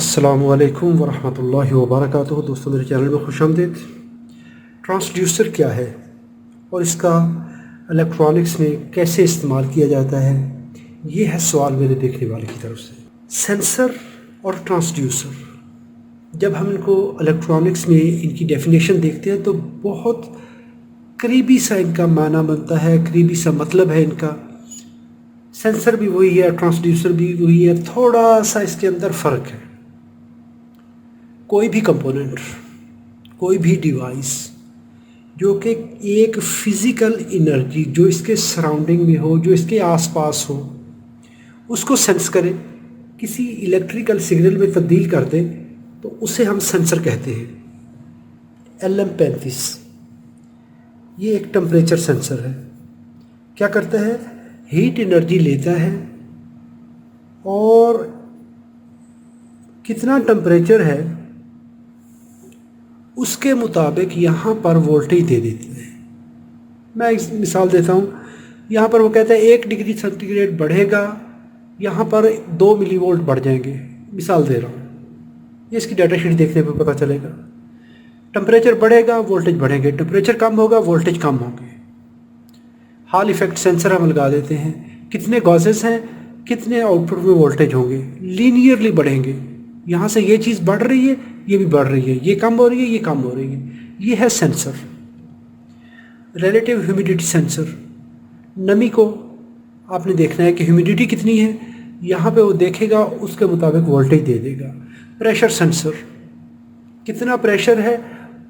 अस्सलामुअलैकुम वरहमतुल्लाहि वबरकातुहू। दोस्तों, मेरे चैनल में खुशामदीद। ट्रांसड्यूसर क्या है और इसका इलेक्ट्रॉनिक्स में कैसे इस्तेमाल किया जाता है, ये है सवाल मेरे देखने वाले की तरफ से। सेंसर और ट्रांसड्यूसर, जब हम इनको इलेक्ट्रॉनिक्स में इनकी डेफिनेशन देखते हैं तो बहुत करीबी सा इनका माना बनता है, करीबी सा मतलब है इनका। सेंसर भी वही है, ट्रांसड्यूसर भी वही है, थोड़ा सा इसके अंदर फ़र्क है। कोई भी कंपोनेंट, कोई भी डिवाइस जो कि एक फिज़िकल एनर्जी जो इसके सराउंडिंग में हो, जो इसके आसपास हो, उसको सेंस करे, किसी इलेक्ट्रिकल सिग्नल में तब्दील कर दे, तो उसे हम सेंसर कहते हैं। LM35 ये एक टेम्परेचर सेंसर है। क्या करता है? हीट एनर्जी लेता है और कितना टेम्परेचर है उसके मुताबिक यहाँ पर वोल्टेज दे देती है। मैं एक मिसाल देता हूँ। यहाँ पर वो कहता है 1 डिग्री सेंटीग्रेड बढ़ेगा, यहाँ पर 2 मिलीवोल्ट बढ़ जाएंगे। मिसाल दे रहा हूँ, ये इसकी डाटा शीट देखने पे पता चलेगा। टेम्परेचर बढ़ेगा, वोल्टेज बढ़ेंगे, टेम्परेचर कम होगा, वोल्टेज कम होंगे। हॉल इफ़ेक्ट सेंसर हम लगा देते हैं। कितने गॉसेस हैं, कितने आउटपुट में वोल्टेज होंगे, लीनियरली बढ़ेंगे। यहाँ से ये चीज़ बढ़ रही है, ये भी बढ़ रही है, ये कम हो रही है, ये कम हो रही है। ये है सेंसर। रिलेटिव ह्यूमिडिटी सेंसर, नमी को आपने देखना है कि ह्यूमिडिटी कितनी है, यहाँ पे वो देखेगा, उसके मुताबिक वोल्टेज दे देगा। प्रेशर सेंसर, कितना प्रेशर है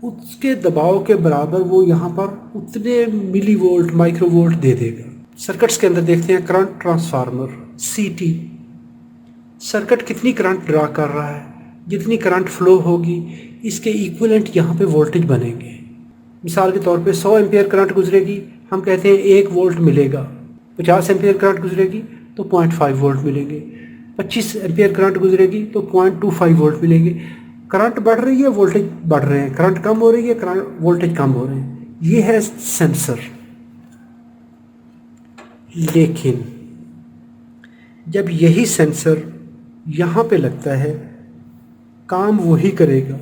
उसके दबाव के बराबर वो यहाँ पर उतने मिलीवोल्ट माइक्रोवोल्ट दे देगा। सर्किट्स के अंदर देखते हैं करंट ट्रांसफार्मर, CT। सर्किट कितनी करंट ड्रा कर रहा है, जितनी करंट फ्लो होगी इसके इक्विवेलेंट यहाँ पे वोल्टेज बनेंगे। मिसाल के तौर पे 100 एम्पियर करंट गुजरेगी, हम कहते हैं 1 वोल्ट मिलेगा। 50 एम्पियर करंट गुजरेगी तो 0.5 वोल्ट मिलेंगे। 25 एम्पियर करंट गुजरेगी तो 0.25 वोल्ट मिलेंगे। करंट बढ़ रही है, वोल्टेज बढ़ रहे हैं, करंट कम हो रही है, करंट वोल्टेज कम हो रहे हैं। ये है सेंसर। लेकिन जब यही सेंसर यहाँ पे लगता है, काम वही करेगा,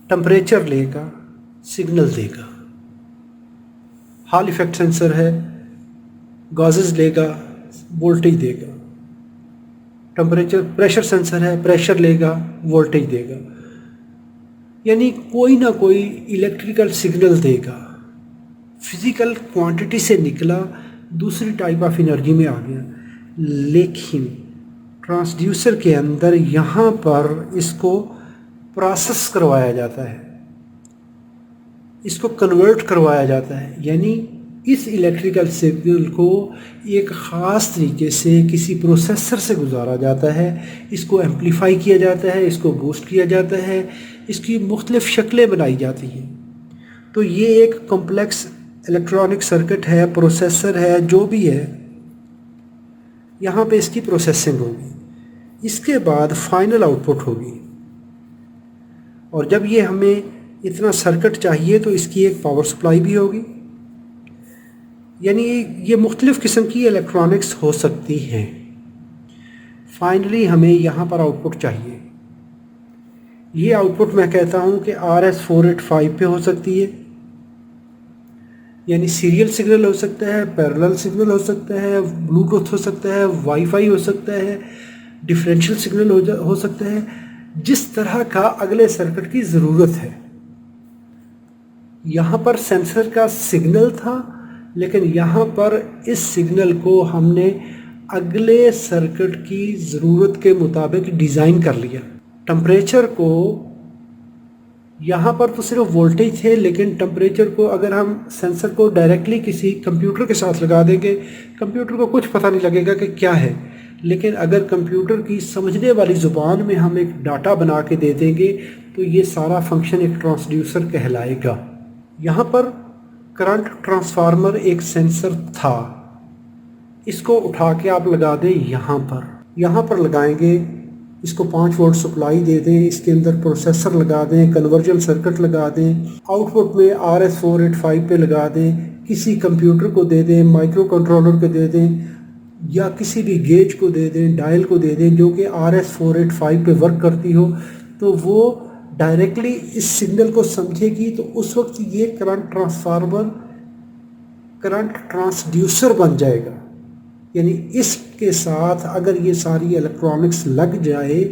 टेम्परेचर लेगा, सिग्नल देगा। हॉल इफ़ेक्ट सेंसर है, गॉसेस लेगा, वोल्टेज देगा। टेम्परेचर प्रेशर सेंसर है, प्रेशर लेगा, वोल्टेज देगा। यानी कोई ना कोई इलेक्ट्रिकल सिग्नल देगा। फिज़िकल क्वांटिटी से निकला, दूसरी टाइप ऑफ एनर्जी में आ गया। लेकिन ट्रांसड्यूसर के अंदर यहाँ पर इसको प्रोसेस करवाया जाता है, इसको कन्वर्ट करवाया जाता है। यानी इस इलेक्ट्रिकल सिग्नल को एक ख़ास तरीके से किसी प्रोसेसर से गुजारा जाता है, इसको एम्पलीफाई किया जाता है, इसको बूस्ट किया जाता है, इसकी मुख्तलिफ़ शक्लें बनाई जाती हैं। तो ये एक कॉम्प्लेक्स इलेक्ट्रॉनिक सर्किट है, प्रोसेसर है, जो भी है, यहाँ पे इसकी प्रोसेसिंग होगी। इसके बाद फाइनल आउटपुट होगी। और जब ये हमें इतना सर्किट चाहिए तो इसकी एक पावर सप्लाई भी होगी। यानी ये मुख्तलिफ़ किस्म की इलेक्ट्रॉनिक्स हो सकती हैं। फाइनली हमें यहाँ पर आउटपुट चाहिए। ये आउटपुट मैं कहता हूँ कि RS485 पे हो सकती है। यानी सीरियल सिग्नल हो सकता है, पैरेलल सिग्नल हो सकता है, ब्लूटूथ हो सकता है, वाईफाई हो सकता है, डिफरेंशियल सिग्नल हो सकता है, जिस तरह का अगले सर्किट की ज़रूरत है। यहाँ पर सेंसर का सिग्नल था, लेकिन यहाँ पर इस सिग्नल को हमने अगले सर्किट की ज़रूरत के मुताबिक डिज़ाइन कर लिया। टेम्परेचर को यहाँ पर तो सिर्फ वोल्टेज थे, लेकिन टेम्परेचर को अगर हम सेंसर को डायरेक्टली किसी कंप्यूटर के साथ लगा देंगे, कंप्यूटर को कुछ पता नहीं लगेगा कि क्या है। लेकिन अगर कंप्यूटर की समझने वाली ज़ुबान में हम एक डाटा बना के दे देंगे तो ये सारा फंक्शन एक ट्रांसड्यूसर कहलाएगा। यहाँ पर करंट ट्रांसफार्मर एक सेंसर था, इसको उठा के आप लगा दें यहाँ पर लगाएंगे, इसको 5 वोल्ट सप्लाई दे दें, इसके अंदर प्रोसेसर लगा दें, कन्वर्जन सर्किट लगा दें, आउटपुट में RS485 पे लगा दें, किसी कंप्यूटर को दे दें, माइक्रो कंट्रोलर को दे दें, या किसी भी गेज को दे दें, डायल को दे दें जो कि RS485 पे वर्क करती हो, तो वो डायरेक्टली इस सिग्नल को समझेगी। तो उस वक्त ये करंट ट्रांसफार्मर करंट ट्रांसड्यूसर बन जाएगा। यानी इसके साथ अगर ये सारी इलेक्ट्रॉनिक्स लग जाए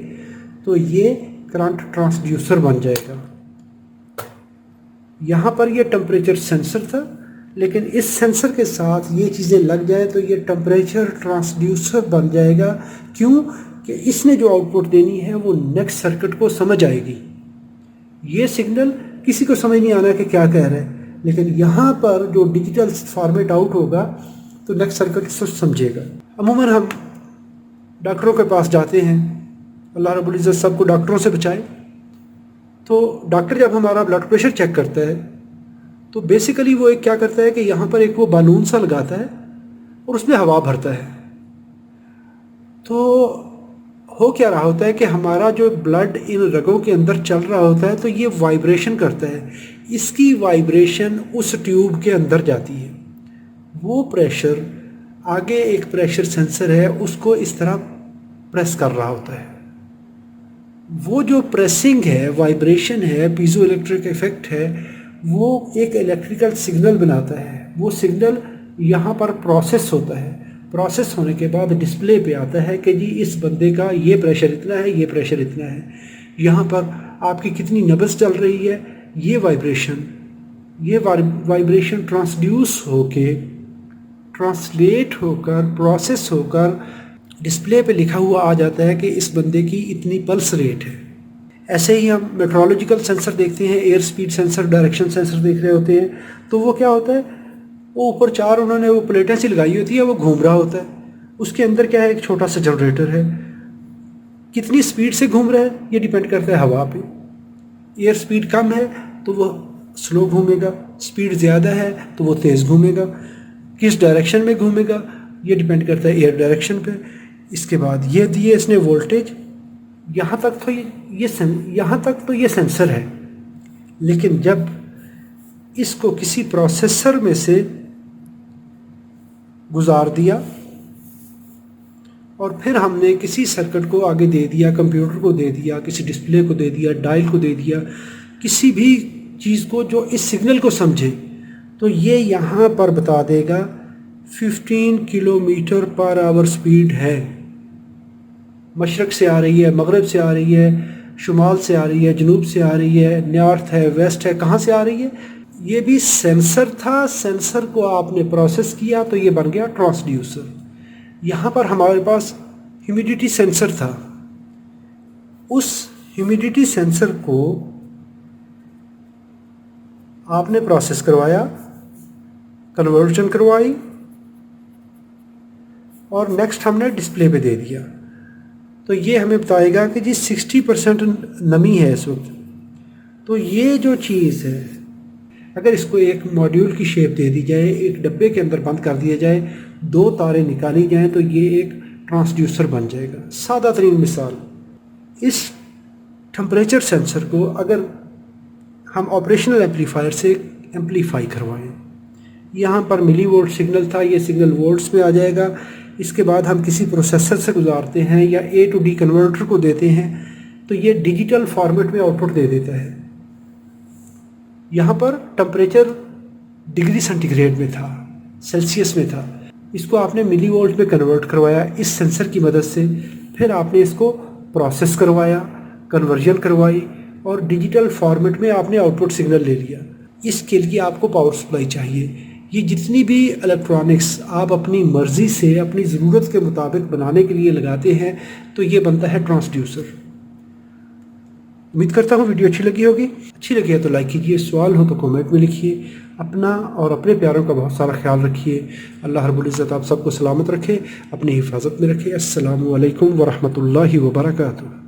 तो ये करंट ट्रांसड्यूसर बन जाएगा। यहाँ पर ये टेम्परेचर सेंसर था, लेकिन इस सेंसर के साथ ये चीज़ें लग जाए तो ये टेम्परेचर ट्रांसड्यूसर बन जाएगा। क्यों? कि इसने जो आउटपुट देनी है वो नेक्स्ट सर्किट को समझ आएगी। ये सिग्नल किसी को समझ नहीं आना कि क्या कह रहा है, लेकिन यहाँ पर जो डिजिटल फॉर्मेट आउट होगा तो नेक्स्ट सर्किट इसको समझेगा। अमूमन हम डॉक्टरों के पास जाते हैं, अल्लाह रब्बुल इज़्ज़त सबको डॉक्टरों से बचाए। तो डॉक्टर जब हमारा ब्लड प्रेशर चेक करता है तो बेसिकली वो एक क्या करता है कि यहाँ पर एक वो बालून सा लगाता है और उसमें हवा भरता है। तो हो क्या रहा होता है कि हमारा जो ब्लड इन रगों के अंदर चल रहा होता है तो ये वाइब्रेशन करता है। इसकी वाइब्रेशन उस ट्यूब के अंदर जाती है। वो प्रेशर आगे एक प्रेशर सेंसर है, उसको इस तरह प्रेस कर रहा होता है। वो जो प्रेसिंग है, वाइब्रेशन है, पीजो इलेक्ट्रिक इफेक्ट है, वो एक इलेक्ट्रिकल सिग्नल बनाता है। वो सिग्नल यहाँ पर प्रोसेस होता है। प्रोसेस होने के बाद डिस्प्ले पे आता है कि जी इस बंदे का ये प्रेशर इतना है, ये प्रेशर इतना है, यहाँ पर आपकी कितनी नब्ज़ चल रही है। ये वाइब्रेशन ट्रांसड्यूस होके, ट्रांसलेट होकर, प्रोसेस होकर डिस्प्ले पे लिखा हुआ आ जाता है कि इस बंदे की इतनी पल्स रेट है। ऐसे ही हम मेट्रोलॉजिकल सेंसर देखते हैं, air speed sensor, direction sensor देख रहे होते हैं। तो वो क्या होता है, वो ऊपर चार उन्होंने वो प्लेटें सी लगाई होती है, वो घूम रहा होता है। उसके अंदर क्या है, एक छोटा सा जनरेटर है। कितनी स्पीड से घूम रहा है ये डिपेंड करता है हवा पे। एयर स्पीड कम है तो वो स्लो घूमेगा, स्पीड ज़्यादा है तो वो तेज़ घूमेगा। किस डायरेक्शन में घूमेगा ये डिपेंड करता है एयर डायरेक्शन पे। इसके बाद ये दिए इसने वोल्टेज। यहाँ तक तो ये सेंसर है, लेकिन जब इसको किसी प्रोसेसर में से गुजार दिया और फिर हमने किसी सर्किट को आगे दे दिया, कंप्यूटर को दे दिया, किसी डिस्प्ले को दे दिया, डायल को दे दिया, किसी भी चीज़ को जो इस सिग्नल को समझे, तो ये यहाँ पर बता देगा 15 किलोमीटर पर आवर स्पीड है। मशरक़ से आ रही है, मगरब से आ रही है, शुमाल से आ रही है, जनूब से आ रही है, नॉर्थ है, वेस्ट है, कहाँ से आ रही है। ये भी सेंसर था, सेंसर को आपने प्रोसेस किया तो ये बन गया ट्रांसड्यूसर। यहाँ पर हमारे पास ह्यूमिडिटी सेंसर था। उस ह्यूमिडिटी सेंसर को आपने प्रोसेस करवाया, कन्वर्जन करवाई और नेक्स्ट हमने डिस्प्ले पे दे दिया। तो ये हमें बताएगा कि जी 60% नमी है इस वक्त। तो ये जो चीज़ है, अगर इसको एक मॉड्यूल की शेप दे दी जाए, एक डब्बे के अंदर बंद कर दिया जाए, 2 तारें निकाली जाएं, तो ये एक ट्रांसड्यूसर बन जाएगा। सादा तरीन मिसाल, इस टेम्परेचर सेंसर को अगर हम ऑपरेशनल एम्पलीफायर से एम्पलीफाई करवाएं, यहाँ पर मिली वोल्ट सिग्नल था, ये सिग्नल वोल्ट्स में आ जाएगा। इसके बाद हम किसी प्रोसेसर से गुजारते हैं या A to D कन्वर्टर को देते हैं तो ये डिजिटल फॉर्मेट में आउटपुट दे देता है। यहाँ पर टेम्परेचर डिग्री सेंटीग्रेड में था, सेल्सियस में था। इसको आपने मिली वोल्ट में कन्वर्ट करवाया इस सेंसर की मदद से। फिर आपने इसको प्रोसेस करवाया, कन्वर्जन करवाई और डिजिटल फॉर्मेट में आपने आउटपुट सिग्नल ले लिया। इसके लिए आपको पावर सप्लाई चाहिए। ये जितनी भी इलेक्ट्रॉनिक्स आप अपनी मर्ज़ी से, अपनी ज़रूरत के मुताबिक बनाने के लिए लगाते हैं तो ये बनता है ट्रांसड्यूसर। उम्मीद करता हूँ वीडियो अच्छी लगी होगी। अच्छी लगी है तो लाइक कीजिए, सवाल हो तो कमेंट में लिखिए। अपना और अपने प्यारों का बहुत सारा ख्याल रखिए। अल्लाह रब्बुल इज़्ज़त आप सबको सलामत रखे, अपनी हिफाजत में रखे। अस्सलामु अलैकुम वरहमतुल्लाहि वबरकातुहू।